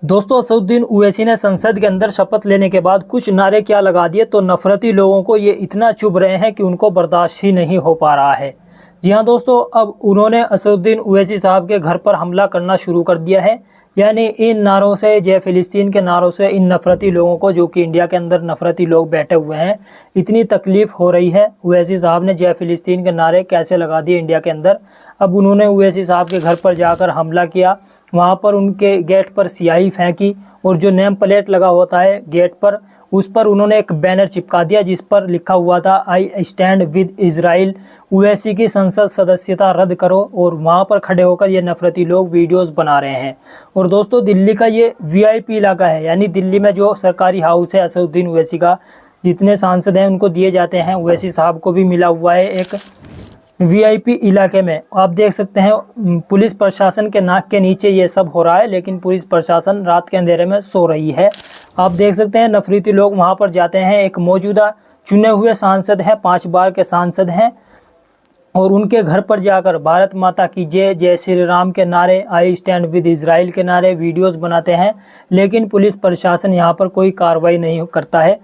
दोस्तों असदुद्दीन ओवैसी ने संसद के अंदर शपथ लेने के बाद कुछ नारे क्या लगा दिए तो नफरती लोगों को ये इतना चुभ रहे हैं कि उनको बर्दाश्त ही नहीं हो पा रहा है। जी हाँ दोस्तों, अब उन्होंने असदुद्दीन ओवैसी साहब के घर पर हमला करना शुरू कर दिया है। यानी इन नारों से, जय फिलिस्तीन के नारों से इन नफरती लोगों को, जो कि इंडिया के अंदर नफरती लोग बैठे हुए हैं, इतनी तकलीफ हो रही है। ओवैसी साहब ने जय फिलिस्तीन के नारे कैसे लगा दिए इंडिया के अंदर। अब उन्होंने ओवैसी साहब के घर पर जाकर हमला किया, वहाँ पर उनके गेट पर स्याही फेंकी और जो नेम प्लेट लगा होता है गेट पर, उस पर उन्होंने एक बैनर चिपका दिया जिस पर लिखा हुआ था I stand with Israel, Owaisi की संसद सदस्यता रद्द करो। और वहाँ पर खड़े होकर ये नफरती लोग वीडियोस बना रहे हैं। और दोस्तों दिल्ली का ये वीआईपी इलाका है, यानी दिल्ली में जो सरकारी हाउस है असदुद्दीन ओवैसी का, जितने सांसद हैं उनको दिए जाते हैं, ओवैसी साहब को भी मिला हुआ है एक वीआईपी इलाके में। आप देख सकते हैं पुलिस प्रशासन के नाक के नीचे ये सब हो रहा है, लेकिन पुलिस प्रशासन रात के अंधेरे में सो रही है। आप देख सकते हैं नफरती लोग वहां पर जाते हैं। एक मौजूदा चुने हुए सांसद हैं, 5 बार के सांसद हैं, और उनके घर पर जाकर भारत माता की जय, जय श्री राम के नारे, आई स्टैंड विद इजराइल के नारे, वीडियोस बनाते हैं। लेकिन पुलिस प्रशासन यहाँ पर कोई कार्रवाई नहीं करता है।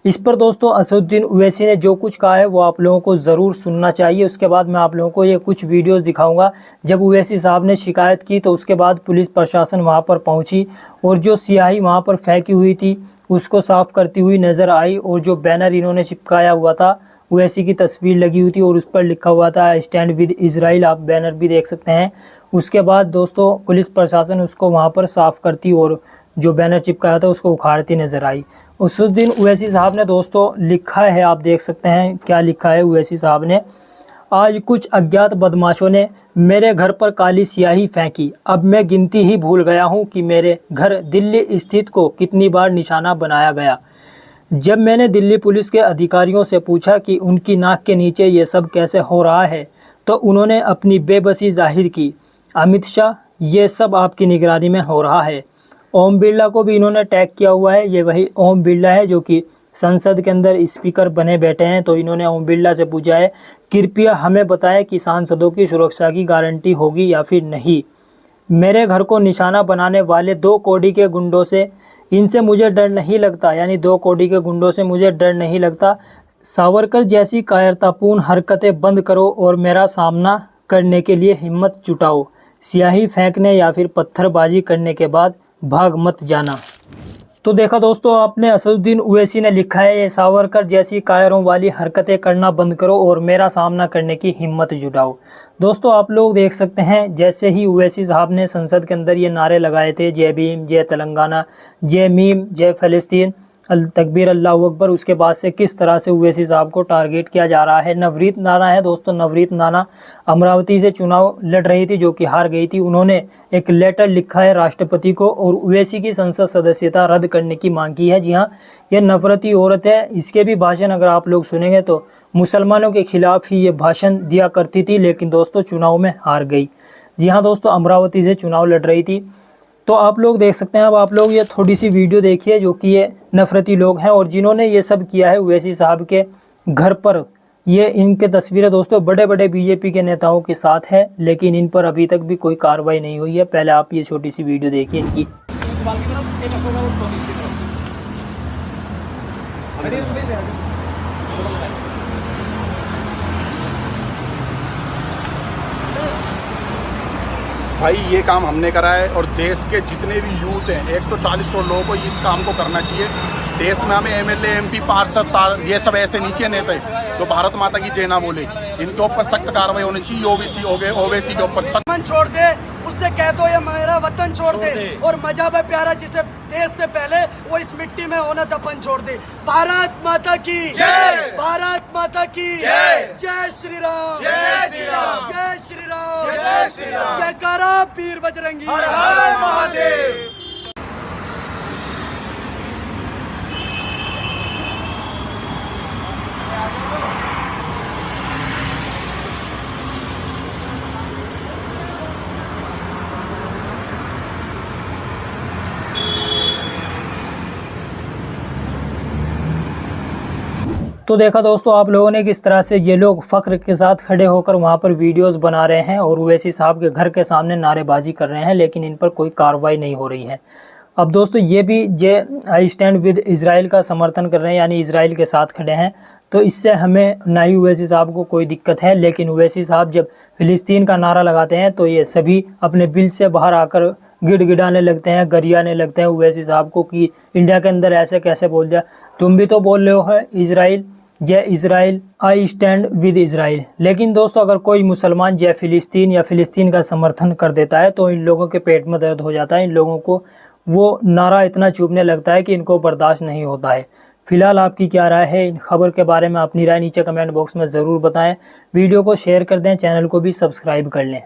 इस पर दोस्तों असदुद्दीन ओवैसी ने जो कुछ कहा है वो आप लोगों को ज़रूर सुनना चाहिए। उसके बाद मैं आप लोगों को ये कुछ वीडियोस दिखाऊंगा। जब ओवैसी साहब ने शिकायत की तो उसके बाद पुलिस प्रशासन वहां पर पहुंची और जो स्याही वहां पर फेंकी हुई थी उसको साफ़ करती हुई नज़र आई। और जो बैनर इन्होंने चिपकाया हुआ था, ओवैसी की तस्वीर लगी हुई थी और उस पर लिखा हुआ था स्टैंड विद इजराइल, आप बैनर भी देख सकते हैं। उसके बाद दोस्तों पुलिस प्रशासन उसको वहाँ पर साफ़ करती और जो बैनर चिपकाया था उसको उखाड़ती नज़र आई। असदुद्दीन ओवैसी साहब ने दोस्तों लिखा है, आप देख सकते हैं क्या लिखा है ओवैसी साहब ने। आज कुछ अज्ञात बदमाशों ने मेरे घर पर काली स्याही फेंकी। अब मैं गिनती ही भूल गया हूं कि मेरे घर दिल्ली स्थित को कितनी बार निशाना बनाया गया। जब मैंने दिल्ली पुलिस के अधिकारियों से पूछा कि उनकी नाक के नीचे ये सब कैसे हो रहा है तो उन्होंने अपनी बेबसी जाहिर की। अमित शाह, ये सब आपकी निगरानी में हो रहा है। ओम बिरला को भी इन्होंने टैग किया हुआ है। ये वही ओम बिरला है जो कि संसद के अंदर स्पीकर बने बैठे हैं। तो इन्होंने ओम बिरला से पूछा है, कृपया हमें बताएं कि सांसदों की सुरक्षा की गारंटी होगी या फिर नहीं। मेरे घर को निशाना बनाने वाले 2 कौड़ी के गुंडों से, इनसे मुझे डर नहीं लगता। यानी 2 कौड़ी के गुंडों से मुझे डर नहीं लगता। सावरकर जैसी कायरतापूर्ण हरकतें बंद करो और मेरा सामना करने के लिए हिम्मत जुटाओ। स्याही फेंकने या फिर पत्थरबाजी करने के बाद भाग मत जाना। तो देखा दोस्तों आपने, असदुद्दीन ओवैसी ने लिखा है ये सावरकर जैसी कायरों वाली हरकतें करना बंद करो और मेरा सामना करने की हिम्मत जुटाओ। दोस्तों आप लोग देख सकते हैं जैसे ही ओवैसी साहब ने संसद के अंदर ये नारे लगाए थे, जय भीम, जय तेलंगाना, जय मीम, जय फिलिस्तीन, अल तकबीर, अल्लाह अकबर, उसके बाद से किस तरह से ओवैसी साहब को टारगेट किया जा रहा है। नवरीत नाना है दोस्तों, नवरीत नाना अमरावती से चुनाव लड़ रही थी जो कि हार गई थी। उन्होंने एक लेटर लिखा है राष्ट्रपति को और ओवैसी की संसद सदस्यता रद्द करने की मांग की है। जी हाँ, ये नफरती औरत है। इसके भी भाषण अगर आप लोग सुनेंगे तो मुसलमानों के खिलाफ ही ये भाषण दिया करती थी, लेकिन दोस्तों चुनाव में हार गई। जी हाँ दोस्तों, अमरावती से चुनाव लड़ रही थी। तो आप लोग देख सकते हैं। अब आप लोग ये थोड़ी सी वीडियो देखिए जो कि ये नफरती लोग हैं और जिन्होंने ये सब किया है ओवैसी साहब के घर पर। ये इनके तस्वीरें दोस्तों बड़े बड़े बीजेपी के नेताओं के साथ है, लेकिन इन पर अभी तक भी कोई कार्रवाई नहीं हुई है। पहले आप ये छोटी सी वीडियो देखिए इनकी। भाई ये काम हमने करा है और देश के जितने भी यूथ हैं 140 करोड़ लोगों को इस काम को करना चाहिए। देश में हमें एमएलए, एमपी, पार्षद, ये सब ऐसे नीचे नेता जो भारत माता की जय ना बोले, इनके ऊपर सख्त कार्रवाई होनी चाहिए। ओवैसी के ऊपर सख्त छोड़ दे, उससे कह दो ये मेरा वतन छोड़ दे और मजहब है प्यारा जिसे देश से पहले वो इस मिट्टी में होना दफन छोड़ दे। भारत माता की जय, भारत माता की जय, जय श्री राम, जय श्री राम, जय श्री राम, जय श्री राम, जयकारा पीर बजरंगी, हर हर महादेव। तो देखा दोस्तों आप लोगों ने किस तरह से ये लोग फख्र के साथ खड़े होकर वहाँ पर वीडियोस बना रहे हैं और ओवैसी साहब के घर के सामने नारेबाजी कर रहे हैं, लेकिन इन पर कोई कार्रवाई नहीं हो रही है। अब दोस्तों ये भी जे आई स्टैंड विद इज़राइल का समर्थन कर रहे हैं, यानी इज़राइल के साथ खड़े हैं। तो इससे हमें ना ही ओवैसी साहब को कोई दिक्कत है, लेकिन ओवैसी साहब जब फ़िलिस्तीन का नारा लगाते हैं तो ये सभी अपने बिल से बाहर आकर गिड़गिड़ाने लगते हैं, गरियाने लगते हैं ओवैसी साहब को कि इंडिया के अंदर ऐसे कैसे बोल दिया, तुम भी तो बोल रहे हो इज़राइल, जय Israel, I stand with Israel. लेकिन दोस्तों अगर कोई मुसलमान जय फ़िलिस्तीन या फ़िलिस्तीन का समर्थन कर देता है तो इन लोगों के पेट में दर्द हो जाता है, इन लोगों को वो नारा इतना चुभने लगता है कि इनको बर्दाश्त नहीं होता है। फिलहाल आपकी क्या राय है इन खबर के बारे में? अपनी राय नीचे कमेंट बॉक्स में ज़रूर बताएं। वीडियो को शेयर कर दें, चैनल को भी सब्सक्राइब कर लें।